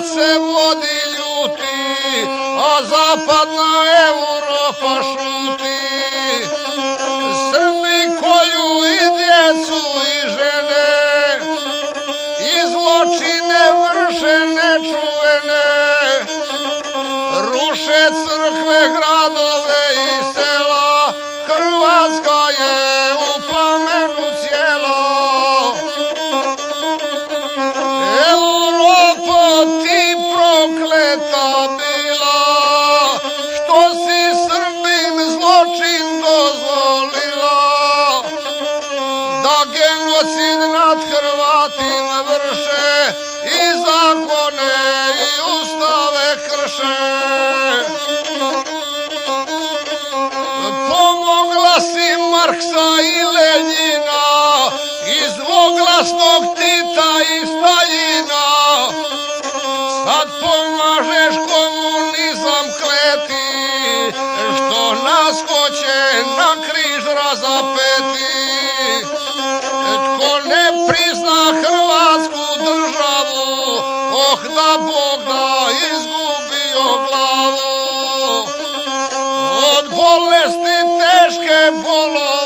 rat se vodi ljuti, a zapadna Evropa šuti. Srbi koju i djecu i žene, i zločine vrše nečuvene, ruše crkve, gradove i sela, Hrvatska je u plamenu cijela. Evropo, ti prokleta bila, što si Srbin zločin dozvolila, da genocid nad Hrvatima vrše i zakone i ustave krše. Pomogla si Marksa i Lenjina, i zloglasnog Tita i Staljina. Sad pomažeš komunizam kleti, što nas hoće na križ razapeti. Tko ne prizna Hrvatsku državu, oh da Bog da izgubio glavu. Od bolesti teške bolove